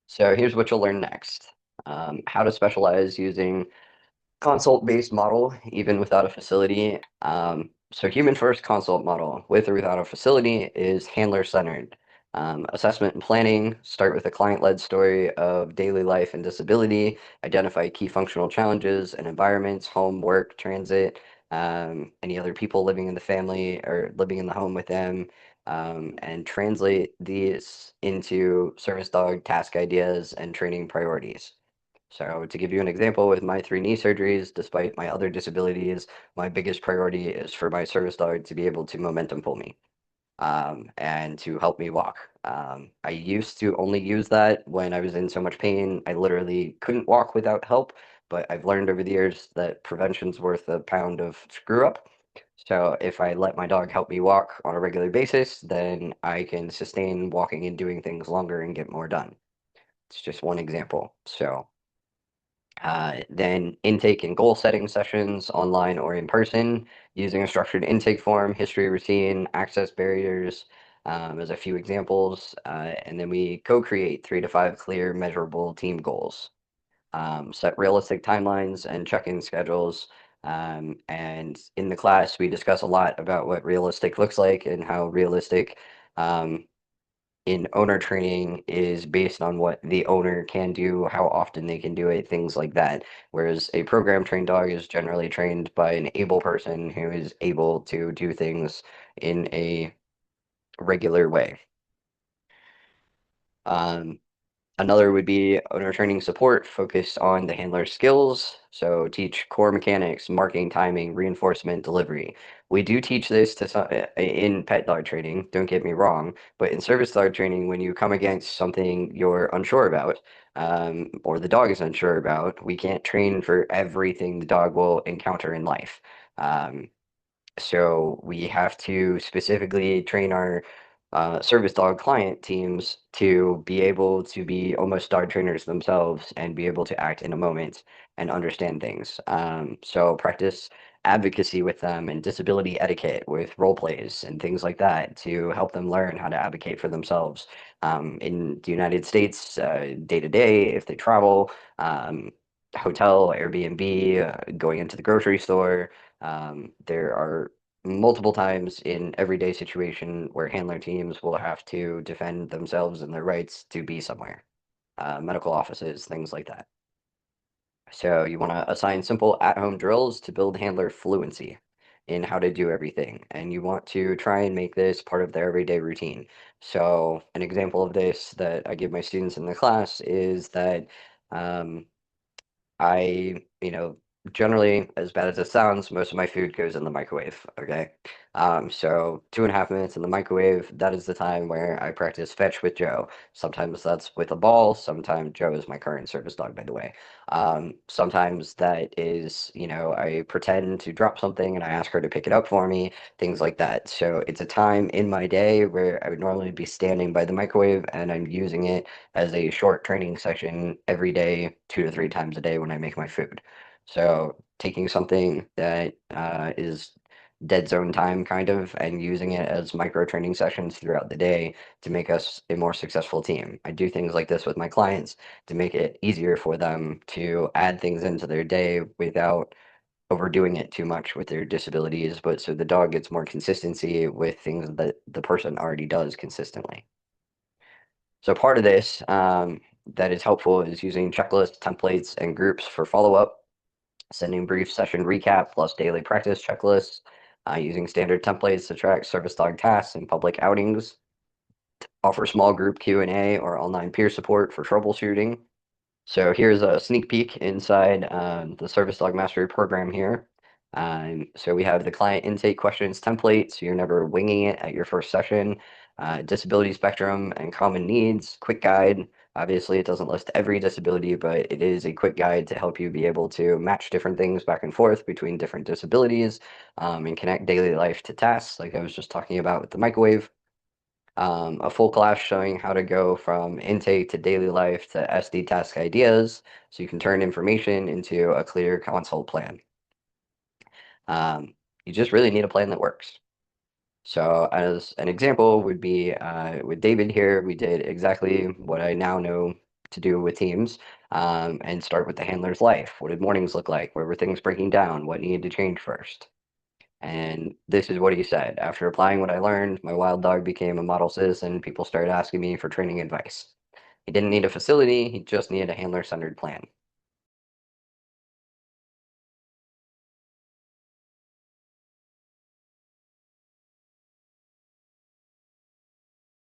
So here's what you'll learn next. How to specialize using consult-based model, even without a facility. So human first consult model, with or without a facility, is handler-centered. Assessment and planning start with a client-led story of daily life and disability, identify key functional challenges and environments, home, work, transit, any other people living in the family or living in the home with them, and translate these into service dog task ideas and training priorities. So to give you an example, with my three knee surgeries, despite my other disabilities, my biggest priority is for my service dog to be able to momentum pull me, and to help me walk. I used to only use that when I was in so much pain, I literally couldn't walk without help, but I've learned over the years that prevention's worth a pound of screw up. So if I let my dog help me walk on a regular basis, then I can sustain walking and doing things longer and get more done. It's just one example. Then intake and goal setting sessions online or in person using a structured intake form, history routine, access barriers, as a few examples. And then we co-create 3 to 5 clear, measurable team goals. Set realistic timelines and check-in schedules. And in the class, we discuss a lot about what realistic looks like and how realistic um, in owner training is based on what the owner can do, how often they can do it, things like that. Whereas a program trained dog is generally trained by an able person who is able to do things in a regular way. Um, Another would be owner training support focused on the handler skills. So teach core mechanics, marking, timing, reinforcement, delivery. We do teach this to some, in pet dog training, don't get me wrong, but in service dog training, when you come against something you're unsure about, or the dog is unsure about, we can't train for everything the dog will encounter in life. Um, so we have to specifically train our service dog client teams to be able to be almost dog trainers themselves and be able to act in a moment and understand things. So practice advocacy with them and disability etiquette with role plays and things like that to help them learn how to advocate for themselves in the United States, day to day, if they travel, hotel, Airbnb, going into the grocery store. There are multiple times in everyday situation where handler teams will have to defend themselves and their rights to be somewhere, medical offices, things like that. So you want to assign simple at-home drills to build handler fluency in how to do everything. And you want to try and make this part of their everyday routine. So an example of this that I give my students in the class is that um, generally, as bad as it sounds, most of my food goes in the microwave. Okay. So 2.5 minutes in the microwave, that is the time where I practice fetch with Joe. Sometimes that's with a ball. Sometimes Joe is my current service dog, by the way. Sometimes that is, I pretend to drop something and I ask her to pick it up for me, things like that. So it's a time in my day where I would normally be standing by the microwave and I'm using it as a short training session every day, 2 to 3 times a day when I make my food. So taking something that is dead zone time kind of and using it as micro training sessions throughout the day to make us a more successful team. I do things like this with my clients to make it easier for them to add things into their day without overdoing it too much with their disabilities, but so the dog gets more consistency with things that the person already does consistently. So part of this that is helpful is using checklists, templates, and groups for follow-up, sending brief session recap plus daily practice checklists, using standard templates to track service dog tasks and public outings, offer small group Q&A or online peer support for troubleshooting. So here's a sneak peek inside the Service Dog Mastery program here. So we have the client intake questions template, so you're never winging it at your first session. Disability spectrum and common needs, quick guide. Obviously, it doesn't list every disability, but it is a quick guide to help you be able to match different things back and forth between different disabilities, and connect daily life to tasks, like I was just talking about with the microwave. A full class showing how to go from intake to daily life to SD task ideas so you can turn information into a clear console plan. You just really need a plan that works. So as an example would be with David here, we did exactly what I now know to do with teams, and start with the handler's life. What did mornings look like? Where were things breaking down? What needed to change first? And this is what he said. After applying what I learned, my wild dog became a model citizen. People started asking me for training advice. He didn't need a facility, he just needed a handler centered plan.